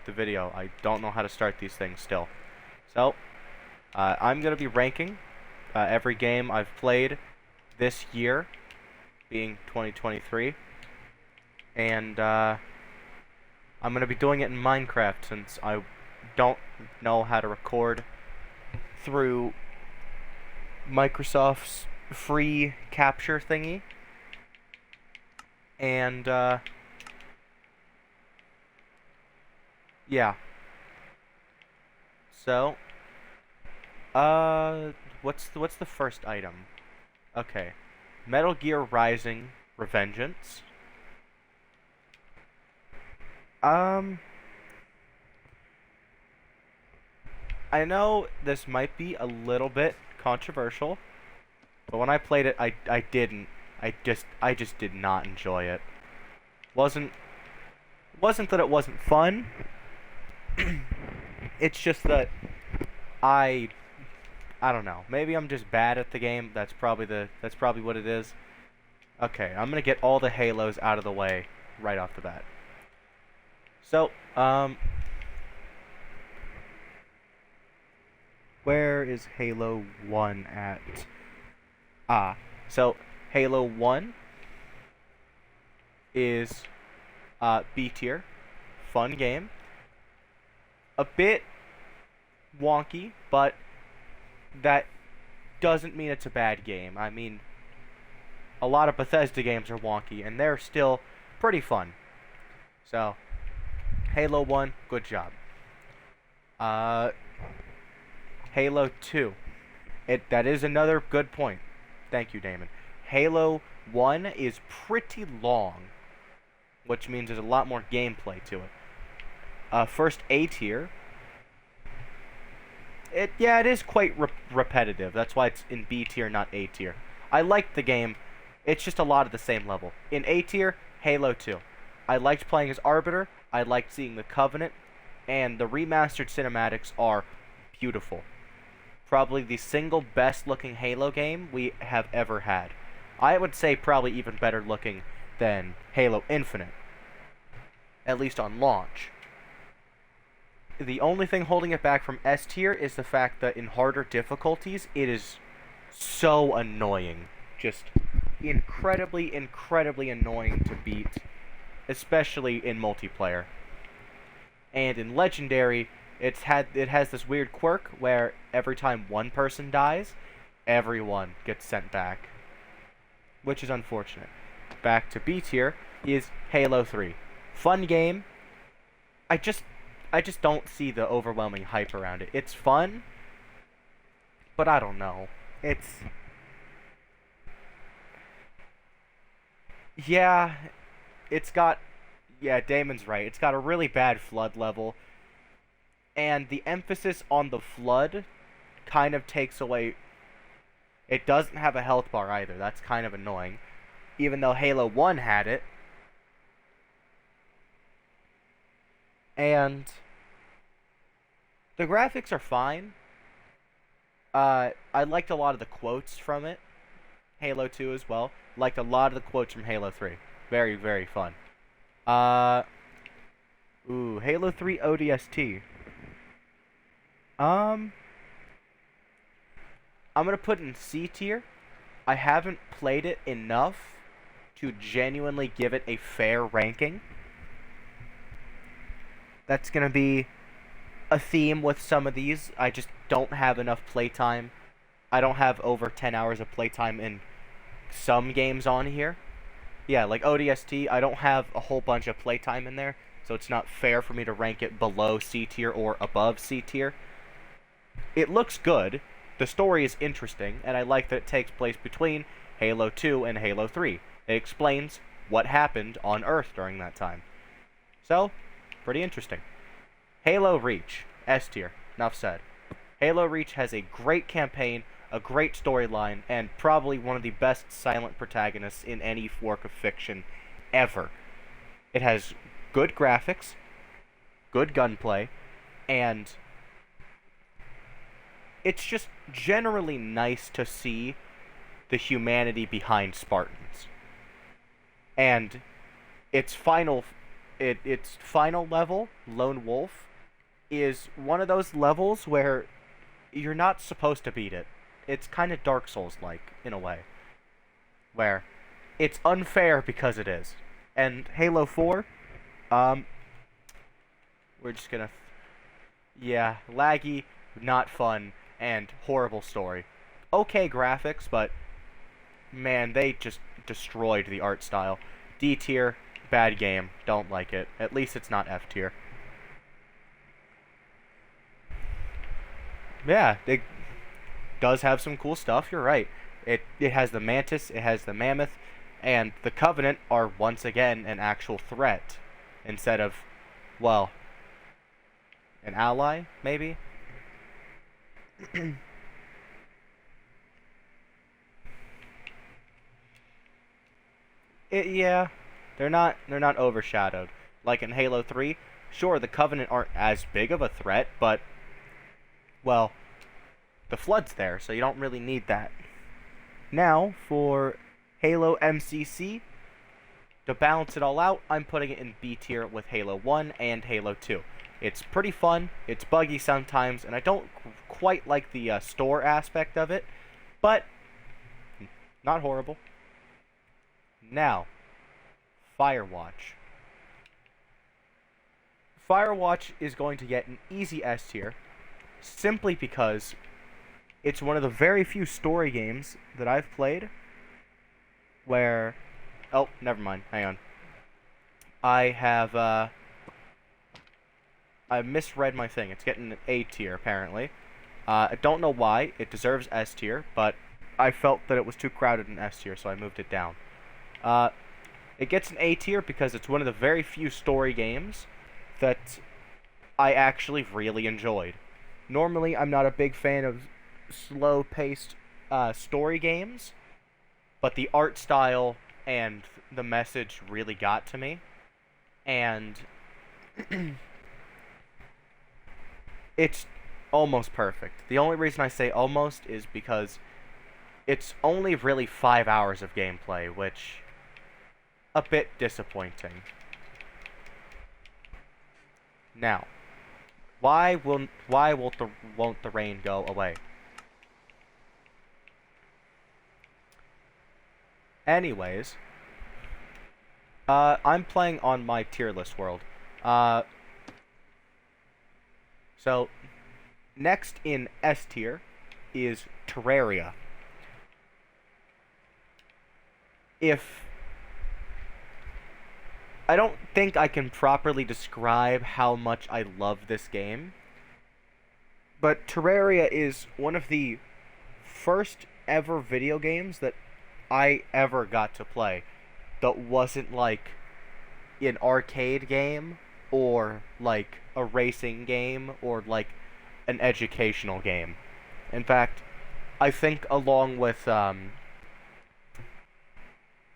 the video. I don't know how to start these things still. So, I'm going to be ranking every game I've played this year, being 2023. And I'm going to be doing it in Minecraft since I don't know how to record through Microsoft's free capture thingy. And yeah. So, what's the first item? Okay. Metal Gear Rising: Revengeance. I know this might be a little bit controversial, but when I played it, I didn't. I just did not enjoy it. Wasn't that it wasn't fun. It's just that I don't know. Maybe I'm just bad at the game. That's probably what it is. Okay, I'm gonna get all the Halos out of the way right off the bat. So, where is Halo 1 at? So Halo 1 is B tier. Fun game. A bit wonky, but that doesn't mean it's a bad game. I mean, a lot of Bethesda games are wonky, and they're still pretty fun. So, Halo 1, good job. Halo 2. That is another good point. Thank you, Damon. Halo 1 is pretty long, which means there's a lot more gameplay to it. First A tier. It is quite repetitive. That's why it's in B tier, not A tier. I liked the game. It's just a lot of the same level. In A tier, Halo 2. I liked playing as Arbiter. I liked seeing the Covenant, and the remastered cinematics are beautiful. Probably the single best looking Halo game we have ever had. I would say probably even better looking than Halo Infinite, at least on launch. The only thing holding it back from S tier is the fact that in harder difficulties, it is so annoying. Just incredibly, incredibly annoying to beat, especially in multiplayer. And in Legendary, it has this weird quirk where every time one person dies, everyone gets sent back, which is unfortunate. Back to B tier is Halo 3. Fun game. I just don't see the overwhelming hype around it. It's fun, but I don't know. Yeah, Damon's right. It's got a really bad flood level. And the emphasis on the flood kind of takes away... It doesn't have a health bar either. That's kind of annoying. Even though Halo 1 had it. And the graphics are fine. I liked a lot of the quotes from it. Halo 2 as well. Liked a lot of the quotes from Halo 3. Very, very fun. Halo 3 ODST. I'm gonna put it in C tier. I haven't played it enough to genuinely give it a fair ranking. That's gonna be a theme with some of these. I just don't have enough playtime. I don't have over 10 hours of playtime in some games on here. Yeah, like ODST, I don't have a whole bunch of playtime in there, so it's not fair for me to rank it below C tier or above C tier. It looks good, the story is interesting, and I like that it takes place between Halo 2 and Halo 3. It explains what happened on Earth during that time. So, pretty interesting. Halo Reach, S tier, enough said. Halo Reach has a great campaign, a great storyline, and probably one of the best silent protagonists in any work of fiction ever. It has good graphics, good gunplay, and it's just generally nice to see the humanity behind Spartans. And its final its final level, Lone Wolf, is one of those levels where you're not supposed to beat it. It's kind of Dark Souls-like, in a way. Where it's unfair because it is. And Halo 4, we're just gonna... Yeah, laggy, not fun, and horrible story. Okay graphics, but man, they just destroyed the art style. D tier, bad game, don't like it. At least it's not F tier. Yeah, it does have some cool stuff, you're right. It has the Mantis, it has the Mammoth, and the Covenant are once again an actual threat. Instead of, well, an ally, maybe? Yeah, they're not overshadowed. Like in Halo 3, sure, the Covenant aren't as big of a threat, but, well, the Flood's there, so you don't really need that. Now, for Halo MCC, to balance it all out, I'm putting it in B tier with Halo 1 and Halo 2. It's pretty fun, it's buggy sometimes, and I don't quite like the store aspect of it, but not horrible. Now, Firewatch. Firewatch is going to get an easy S tier, simply because it's one of the very few story games that I've played where... Oh, never mind. Hang on. I misread my thing. It's getting an A tier, apparently. I don't know why. It deserves S tier, but I felt that it was too crowded in S tier, so I moved it down. It gets an A tier because it's one of the very few story games that I actually really enjoyed. Normally, I'm not a big fan of slow-paced story games, but the art style and the message really got to me, and it's almost perfect. The only reason I say almost is because it's only really 5 hours of gameplay, which a bit disappointing. Now, won't the rain go away? Anyways, I'm playing on my tier list world. So, next in S tier is Terraria. I don't think I can properly describe how much I love this game, but Terraria is one of the first ever video games that I ever got to play that wasn't like an arcade game or like a racing game or like an educational game. In fact, I think along with I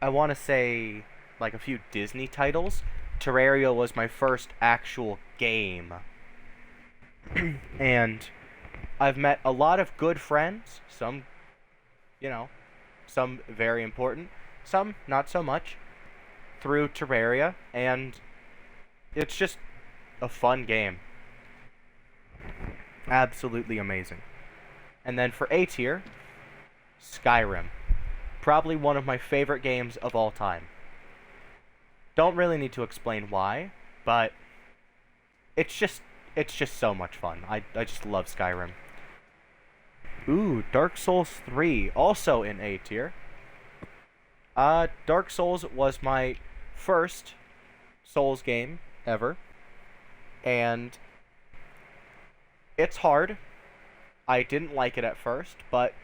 want to say like a few Disney titles, Terraria was my first actual game. And I've met a lot of good friends, some, some very important, some not so much, through Terraria, and it's just a fun game. Absolutely amazing. And then for A tier, Skyrim. Probably one of my favorite games of all time. Don't really need to explain why, but it's just so much fun. I just love Skyrim. Ooh, Dark Souls 3, also in A tier. Dark Souls was my first Souls game ever, and it's hard. I didn't like it at first, but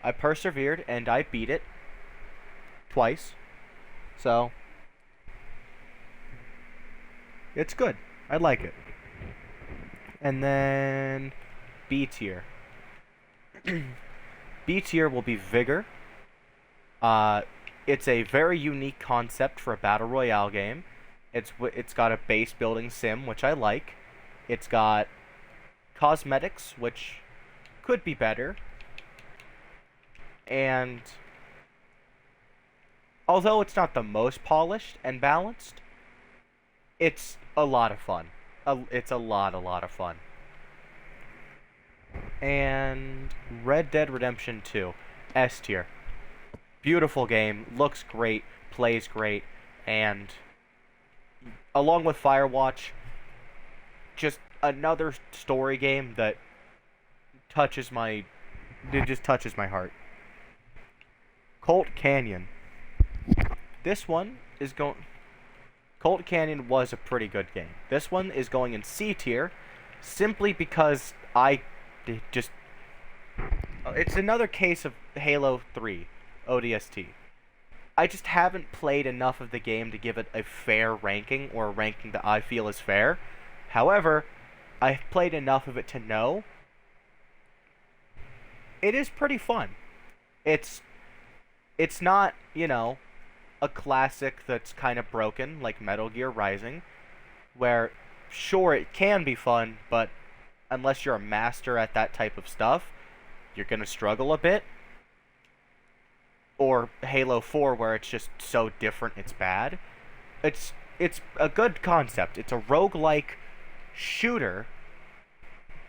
I persevered and I beat it twice. So it's good. I like it. And then B tier. B tier will be Vigor. It's a very unique concept for a battle royale game. It's got a base building sim, which I like. It's got cosmetics, which could be better. And although it's not the most polished and balanced, It's a lot of fun. It's a lot of fun. And Red Dead Redemption 2, S tier. Beautiful game, looks great, plays great, and along with Firewatch, just another story game that touches my it just touches my heart. Colt Canyon. This one is going Colt Canyon was a pretty good game. This one is going in C tier simply because I just it's another case of Halo 3 ODST. I just haven't played enough of the game to give it a fair ranking, or a ranking that I feel is fair. However, I've played enough of it to know it is pretty fun. It's it's not, a classic that's kind of broken like Metal Gear Rising, where sure it can be fun, but unless you're a master at that type of stuff, you're going to struggle a bit. Or Halo 4, where it's just so different it's bad. It's a good concept. It's a roguelike shooter.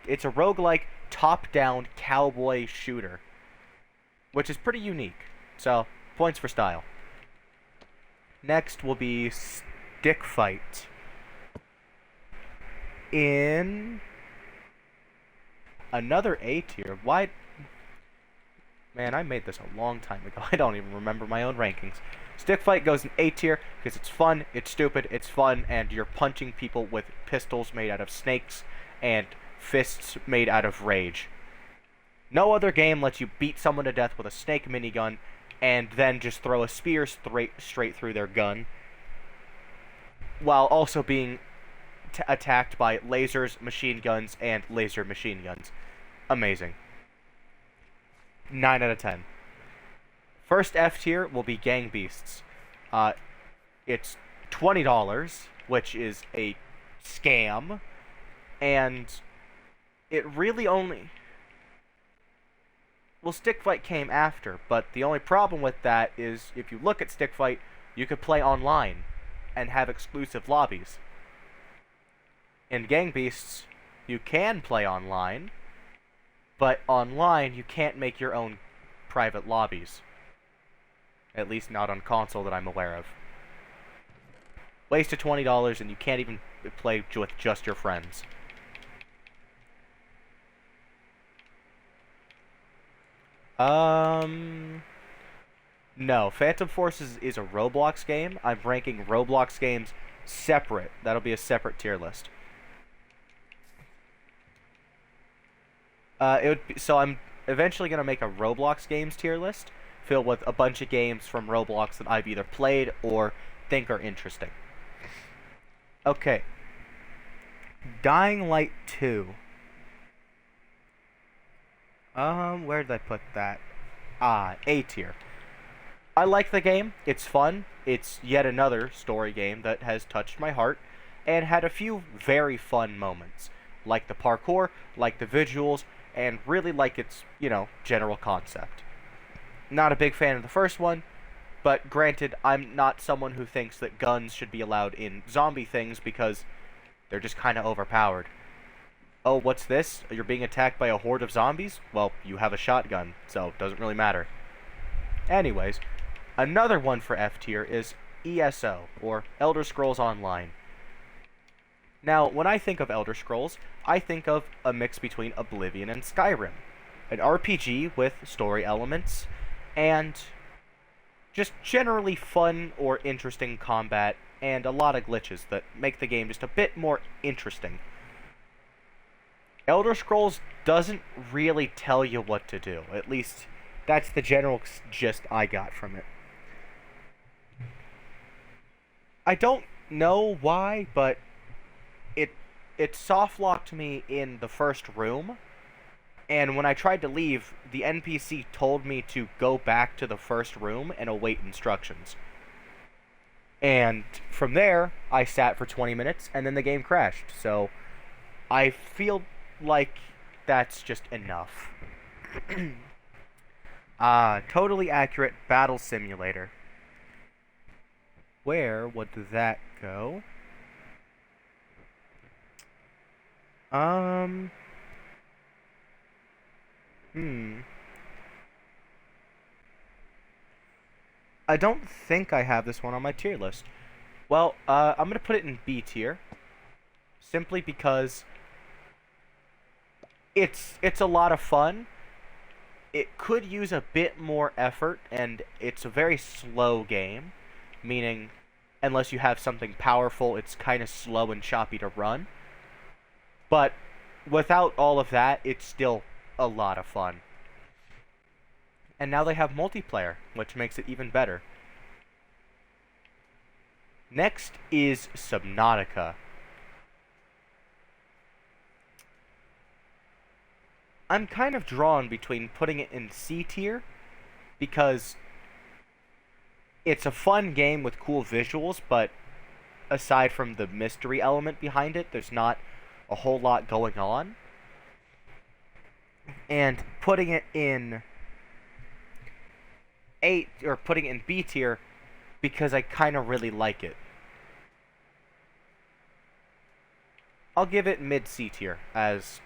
It's a roguelike top-down cowboy shooter, which is pretty unique. So, points for style. Next will be Stick Fight. In another A tier. Why? Man, I made this a long time ago. I don't even remember my own rankings. Stick Fight goes in A tier because it's fun, it's stupid, it's fun, and you're punching people with pistols made out of snakes and fists made out of rage. No other game lets you beat someone to death with a snake minigun and then just throw a spear straight through their gun, while also being attacked by lasers, machine guns, and laser machine guns. Amazing. 9 out of 10. First F tier will be Gang Beasts. It's $20, which is a scam, and it really only... Well, Stick Fight came after, but the only problem with that is if you look at Stick Fight, you could play online and have exclusive lobbies. In Gang Beasts, you can play online, but online you can't make your own private lobbies. At least not on console that I'm aware of. Waste of $20 and you can't even play with just your friends. No, Phantom Forces is a Roblox game. I'm ranking Roblox games separate. That'll be a separate tier list. So I'm eventually gonna make a Roblox games tier list filled with a bunch of games from Roblox that I've either played or think are interesting. Okay. Dying Light 2. Where did I put that? A tier. I like the game. It's fun. It's yet another story game that has touched my heart and had a few very fun moments. Like the parkour, like the visuals, and really like its, general concept. Not a big fan of the first one, but granted, I'm not someone who thinks that guns should be allowed in zombie things because they're just kind of overpowered. Oh, what's this? You're being attacked by a horde of zombies? Well, you have a shotgun, so it doesn't really matter. Anyways, another one for F tier is ESO, or Elder Scrolls Online. Now, when I think of Elder Scrolls, I think of a mix between Oblivion and Skyrim. An RPG with story elements, and just generally fun or interesting combat, and a lot of glitches that make the game just a bit more interesting. Elder Scrolls doesn't really tell you what to do. At least, that's the general gist I got from it. I don't know why, but it soft-locked me in the first room, and when I tried to leave, the NPC told me to go back to the first room and await instructions. And from there, I sat for 20 minutes, and then the game crashed, so I feel like that's just enough. Totally Accurate Battle Simulator. Where would that go? Um, hmm. I don't think I have this one on my tier list. Well, I'm gonna put it in B tier, simply because it's a lot of fun. It could use a bit more effort, and it's a very slow game, meaning unless you have something powerful, it's kind of slow and choppy to run. But without all of that, it's still a lot of fun. And now they have multiplayer, which makes it even better. Next is Subnautica. I'm kind of drawn between putting it in C tier because it's a fun game with cool visuals, but aside from the mystery element behind it, there's not a whole lot going on. And putting it in putting it in B tier because I kind of really like it. I'll give it mid C tier as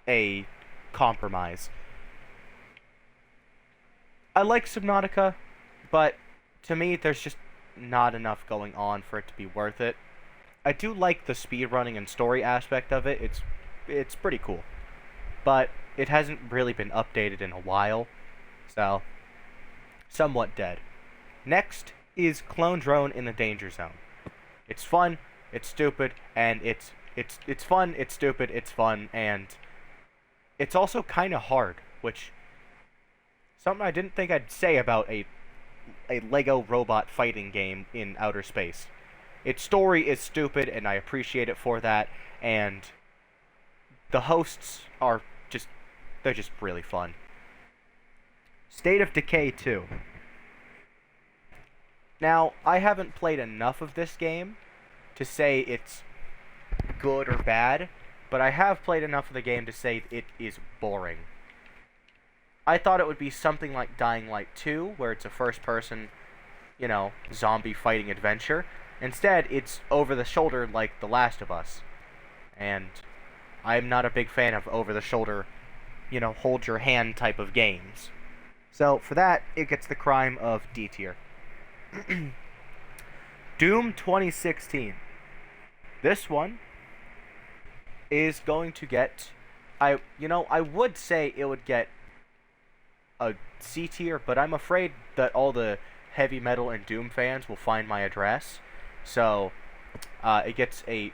a compromise. I like Subnautica, but to me, there's just not enough going on for it to be worth it. I do like the speedrunning and story aspect of it. It's pretty cool, but it hasn't really been updated in a while, so somewhat dead. Next is Clone Drone in the Danger Zone. It's fun, it's stupid, and it's fun, it's stupid, it's fun, and it's also kind of hard, which something I didn't think I'd say about a Lego robot fighting game in outer space. Its story is stupid, and I appreciate it for that, and the hosts are they're just really fun. State of Decay 2. Now, I haven't played enough of this game to say it's good or bad, but I have played enough of the game to say it is boring. I thought it would be something like Dying Light 2, where it's a first-person, zombie fighting adventure. Instead, it's over-the-shoulder like The Last of Us. And I'm not a big fan of over-the-shoulder, hold-your-hand type of games. So, for that, it gets the crime of D tier. Doom 2016. This one is going to get... I would say it would get a C tier, but I'm afraid that all the heavy metal and Doom fans will find my address. So, it gets a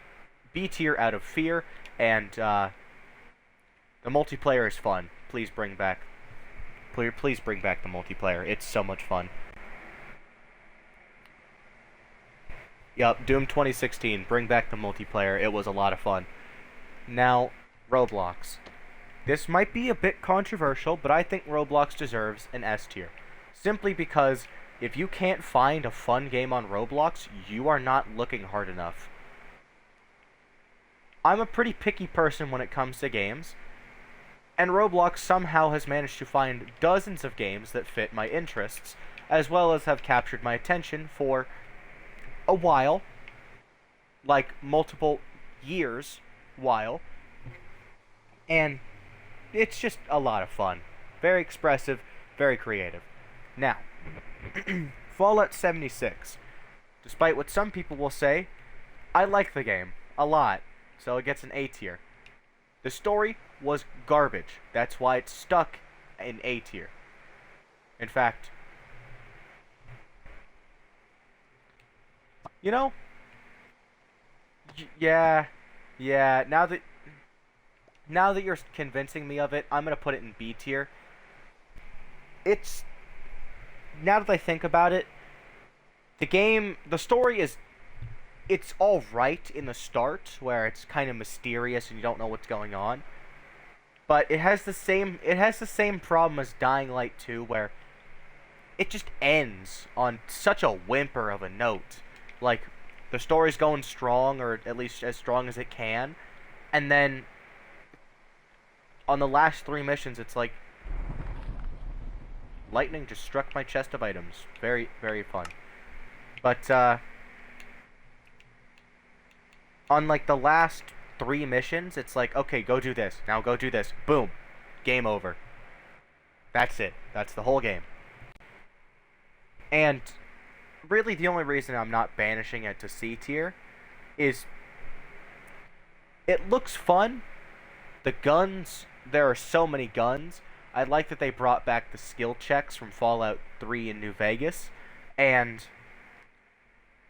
B tier out of fear, and the multiplayer is fun. Please bring back the multiplayer. It's so much fun. Yup, Doom 2016. Bring back the multiplayer. It was a lot of fun. Now, Roblox. This might be a bit controversial, but I think Roblox deserves an S tier. Simply because if you can't find a fun game on Roblox, you are not looking hard enough. I'm a pretty picky person when it comes to games, and Roblox somehow has managed to find dozens of games that fit my interests, as well as have captured my attention for a while, like multiple years while, and it's just a lot of fun. Very expressive, very creative. Now, Fallout 76. Despite what some people will say, I like the game a lot, so it gets an A tier. The story was garbage. That's why it's stuck in A tier. In fact, yeah, now that you're convincing me of it, I'm gonna put it in B tier. Now that I think about it, the story it's all right in the start, where it's kind of mysterious and you don't know what's going on. But it has the same problem as Dying Light 2, where it just ends on such a whimper of a note. Like, the story's going strong, or at least as strong as it can, and then on the last 3 missions, it's like lightning just struck my chest of items. Very, very fun. But on like the last 3 missions, it's like, okay, go do this. Now go do this. Boom. Game over. That's it. That's the whole game. And really the only reason I'm not banishing it to C tier is it looks fun. The guns, there are so many guns. I like that they brought back the skill checks from Fallout 3 in New Vegas. And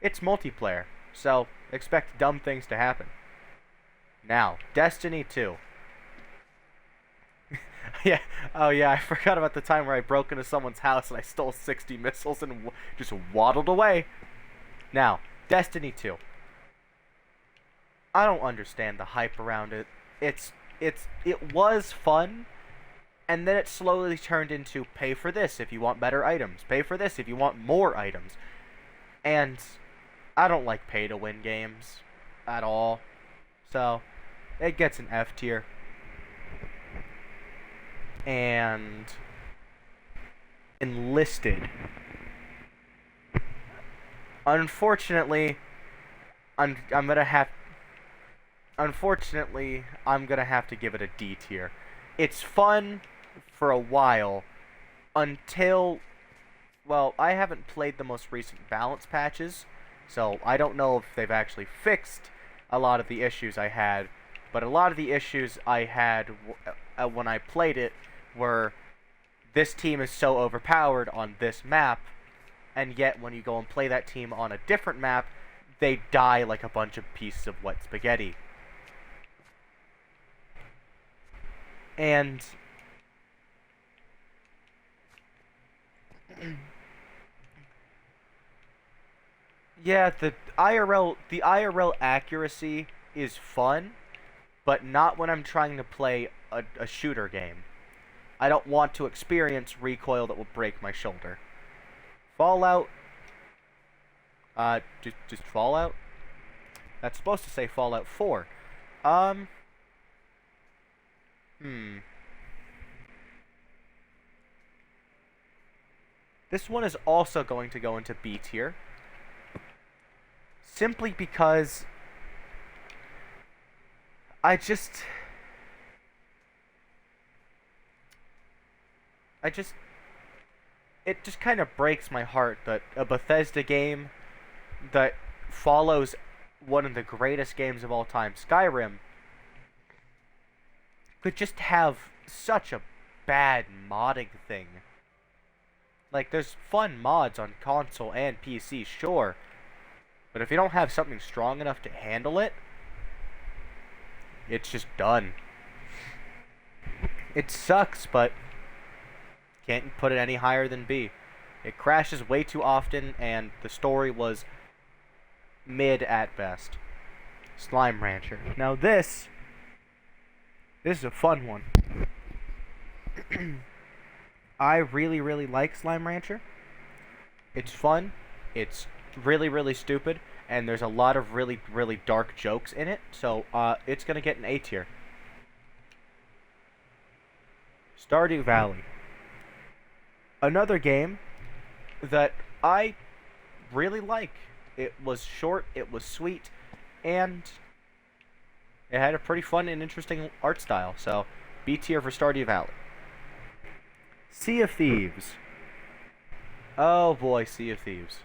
it's multiplayer, so expect dumb things to happen. Now, Destiny 2. Yeah, oh yeah, I forgot about the time where I broke into someone's house and I stole 60 missiles and just waddled away. Now, Destiny 2. I don't understand the hype around it. It was fun, and then it slowly turned into pay for this if you want better items, pay for this if you want more items. And I don't like pay-to-win games at all, so it gets an F tier. And Enlisted. Unfortunately, I'm gonna have to give it a D tier. It's fun for a while until, well, I haven't played the most recent balance patches, so I don't know if they've actually fixed a lot of the issues I had, but a lot of the issues I had when I played it were, this team is so overpowered on this map, and yet when you go and play that team on a different map, they die like a bunch of pieces of wet spaghetti. And yeah, the IRL accuracy is fun, but not when I'm trying to play a shooter game. I don't want to experience recoil that will break my shoulder. Fallout, just Fallout? That's supposed to say Fallout 4. This one is also going to go into B tier. Simply because it just kind of breaks my heart that a Bethesda game that follows one of the greatest games of all time, Skyrim, could just have such a bad modding thing. Like, there's fun mods on console and PC, sure, but if you don't have something strong enough to handle it, it's just done. It sucks, but can't put it any higher than B. It crashes way too often, and the story was mid at best. Slime Rancher. Now this is a fun one. I really, really like Slime Rancher. It's fun. It's really, really stupid, and there's a lot of really, really dark jokes in it, so it's gonna get an A tier. Stardew Valley. Another game that I really like. It was short, it was sweet, and it had a pretty fun and interesting art style, so B tier for Stardew Valley. Sea of Thieves. Oh boy, Sea of Thieves.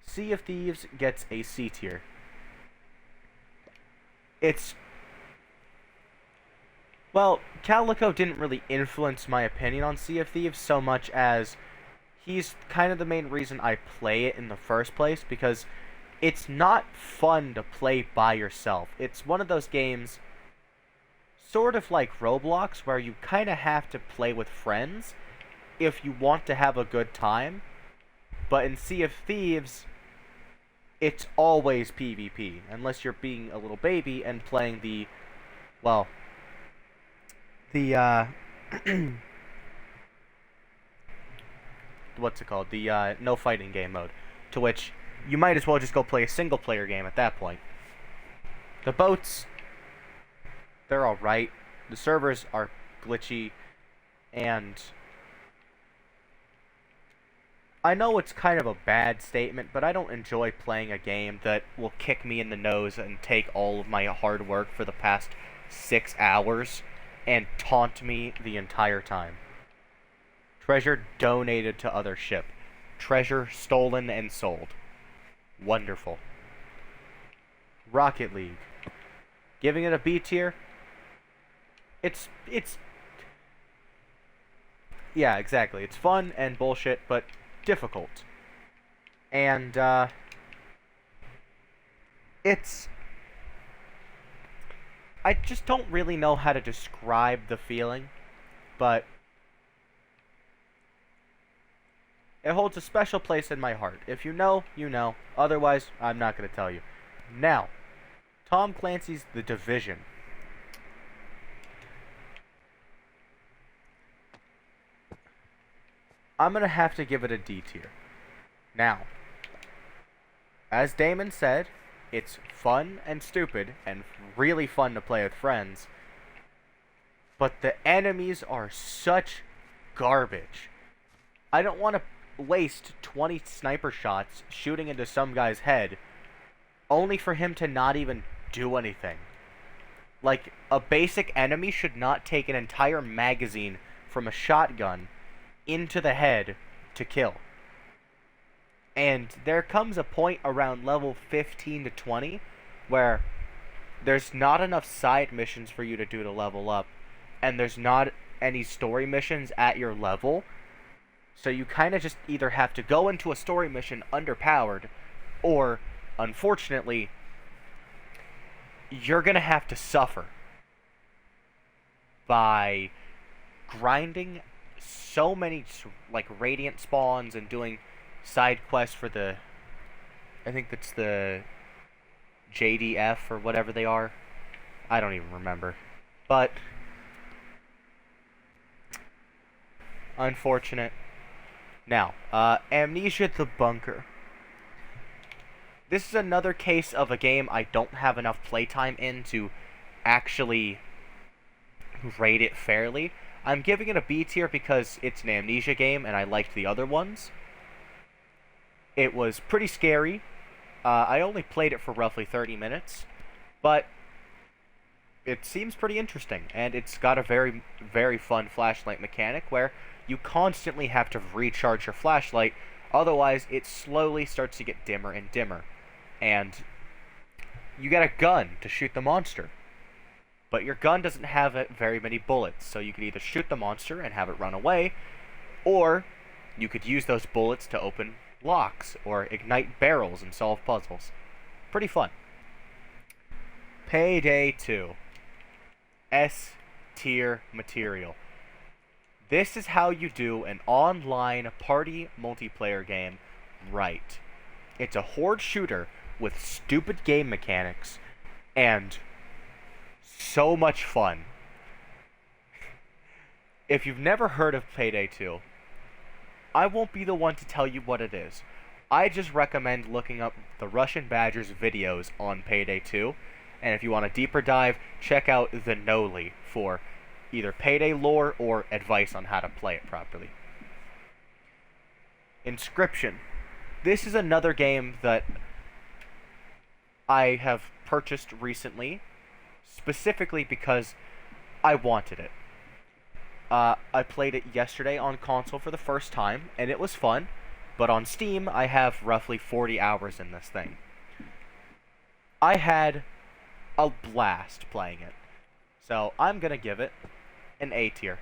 Sea of Thieves gets a C tier. Well, Calico didn't really influence my opinion on Sea of Thieves so much as he's kind of the main reason I play it in the first place, because it's not fun to play by yourself. It's one of those games, sort of like Roblox, where you kind of have to play with friends if you want to have a good time. But in Sea of Thieves, it's always PvP, unless you're being a little baby and playing the what's it called? The no fighting game mode, to which you might as well just go play a single player game at that point. The boats, they're alright. The servers are glitchy, and I know it's kind of a bad statement, but I don't enjoy playing a game that will kick me in the nose and take all of my hard work for the past 6 hours and taunt me the entire time. Treasure donated to other ship. Treasure stolen and sold. Wonderful. Rocket League. Giving it a B tier? It's yeah, exactly. It's fun and bullshit, but difficult. And it's I just don't really know how to describe the feeling, but it holds a special place in my heart. If you know, you know. Otherwise, I'm not going to tell you. Now, Tom Clancy's The Division. I'm going to have to give it a D tier. Now, as Damon said, it's fun and stupid and really fun to play with friends. But the enemies are such garbage. I don't want to waste 20 sniper shots shooting into some guy's head only for him to not even do anything. Like, a basic enemy should not take an entire magazine from a shotgun into the head to kill. And there comes a point around level 15 to 20 where there's not enough side missions for you to do to level up, and there's not any story missions at your level. So you kind of just either have to go into a story mission underpowered, or, unfortunately, you're going to have to suffer by grinding so many, like, Radiant spawns and doing side quests for the, I think that's the JDF or whatever they are. I don't even remember. But, unfortunate. Now, Amnesia the Bunker. This is another case of a game I don't have enough playtime in to actually rate it fairly. I'm giving it a B tier because it's an Amnesia game and I liked the other ones. It was pretty scary. I only played it for roughly 30 minutes, but it seems pretty interesting, and it's got a very, very fun flashlight mechanic where you constantly have to recharge your flashlight, otherwise it slowly starts to get dimmer and dimmer. And you get a gun to shoot the monster, but your gun doesn't have very many bullets, so you could either shoot the monster and have it run away, or you could use those bullets to open locks or ignite barrels and solve puzzles. Pretty fun. Payday 2. S tier material. This is how you do an online party multiplayer game right. It's a horde shooter with stupid game mechanics and so much fun. If you've never heard of Payday 2, I won't be the one to tell you what it is. I just recommend looking up the Russian Badgers videos on Payday 2, and if you want a deeper dive, check out the Noli for either Payday lore or advice on how to play it properly. Inscryption. This is another game that I have purchased recently, specifically because I wanted it. I played it yesterday on console for the first time, and it was fun, but on Steam, I have roughly 40 hours in this thing. I had a blast playing it, so I'm gonna give it an A tier.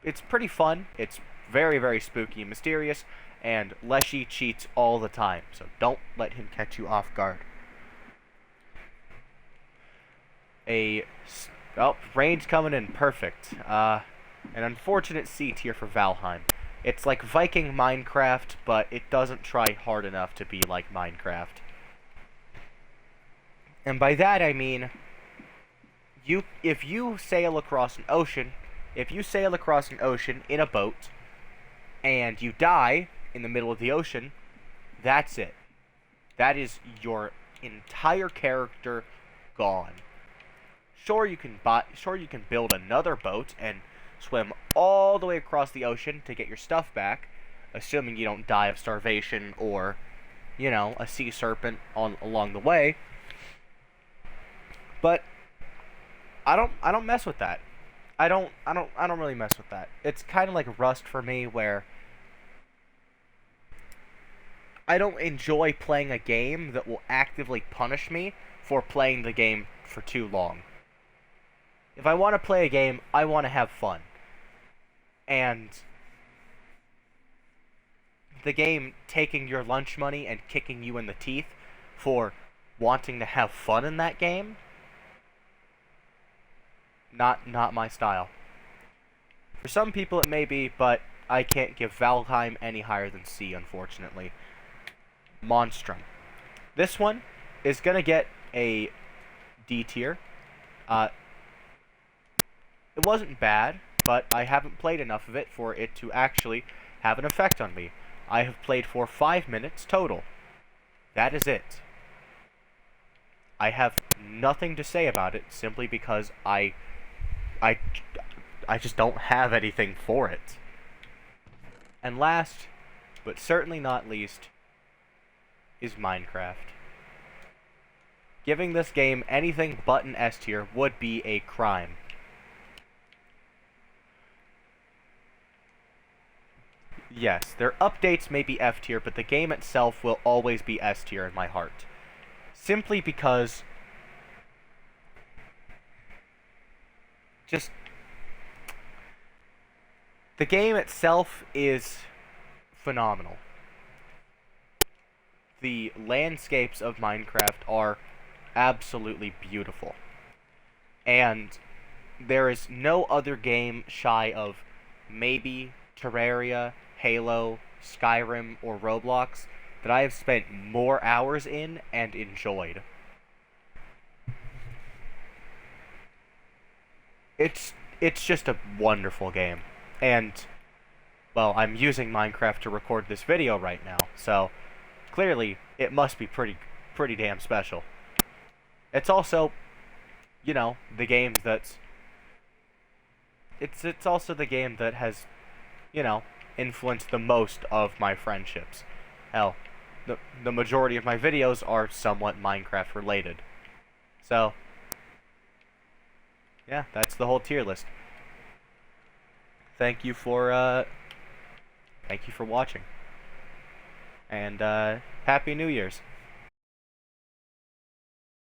It's pretty fun, it's very, very spooky and mysterious, and Leshy cheats all the time, so don't let him catch you off guard. Rain's coming in perfect. An unfortunate C tier for Valheim. It's like Viking Minecraft, but it doesn't try hard enough to be like Minecraft. And by that I mean, if you sail across an ocean in a boat, and you die in the middle of the ocean, that's it. That is your entire character gone. Sure, you can build another boat and swim all the way across the ocean to get your stuff back, assuming you don't die of starvation or, you know, a sea serpent along the way. But I don't mess with that. I don't really mess with that. It's kind of like Rust for me, where I don't enjoy playing a game that will actively punish me for playing the game for too long. If I want to play a game, I want to have fun. And the game taking your lunch money and kicking you in the teeth for wanting to have fun in that game, not my style. For some people it may be, but I can't give Valheim any higher than C, unfortunately. Monstrum. This one is gonna get a D tier. It wasn't bad, but I haven't played enough of it for it to actually have an effect on me. I have played for 5 minutes total. That is it. I have nothing to say about it simply because I just don't have anything for it. And last, but certainly not least, is Minecraft. Giving this game anything but an S tier would be a crime. Yes, their updates may be F tier, but the game itself will always be S tier in my heart. Simply because just the game itself is phenomenal. The landscapes of Minecraft are absolutely beautiful. And there is no other game shy of maybe Terraria, Halo, Skyrim, or Roblox that I have spent more hours in and enjoyed. It's just a wonderful game. And, well, I'm using Minecraft to record this video right now, so clearly it must be pretty damn special. It's also, you know, the game that's it's also the game that has, you know, influenced the most of my friendships. Hell, the majority of my videos are somewhat Minecraft related. So, yeah, that's the whole tier list. Thank you for watching. And Happy New Year's.